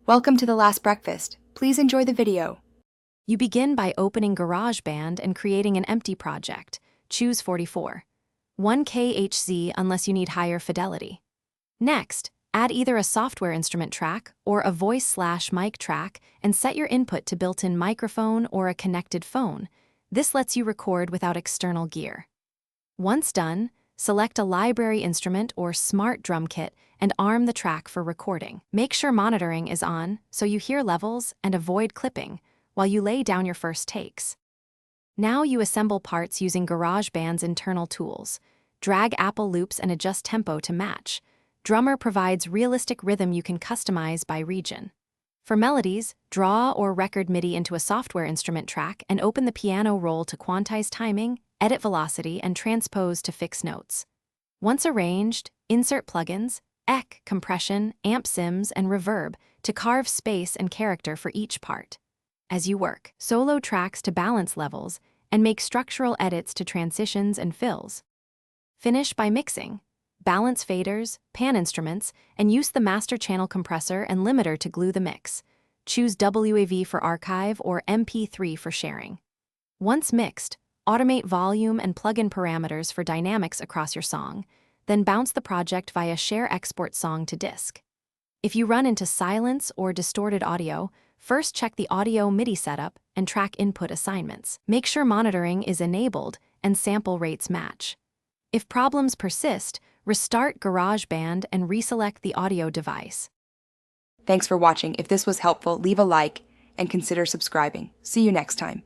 Welcome to the last breakfast. Please enjoy the video. You begin by opening GarageBand and creating an empty project. Choose 44. 1K HZ unless you need higher fidelity. Next, add either a software instrument track or a voice/mic track and set your input to built-in microphone or a connected phone. This lets you record without external gear. Once done, select a library instrument or smart drum kit and arm the track for recording. Make sure monitoring is on so you hear levels and avoid clipping while you lay down your first takes. Now you assemble parts using GarageBand's internal tools. Drag Apple loops and adjust tempo to match. Drummer provides realistic rhythm you can customize by region. For melodies, draw or record MIDI into a software instrument track and open the piano roll to quantize timing, edit velocity, and transpose to fix notes. Once arranged, insert plugins, compression, amp sims, and reverb to carve space and character for each part. As you work, solo tracks to balance levels and make structural edits to transitions and fills. Finish by mixing. Balance faders, pan instruments, and use the master channel compressor and limiter to glue the mix. Choose WAV for archive or MP3 for sharing. Once mixed, automate volume and plug-in parameters for dynamics across your song, then bounce the project via Share Export Song to disk. If you run into silence or distorted audio, first check the audio MIDI setup and track input assignments. Make sure monitoring is enabled and sample rates match. If problems persist, restart GarageBand and reselect the audio device. Thanks for watching. If this was helpful, leave a like and consider subscribing. See you next time.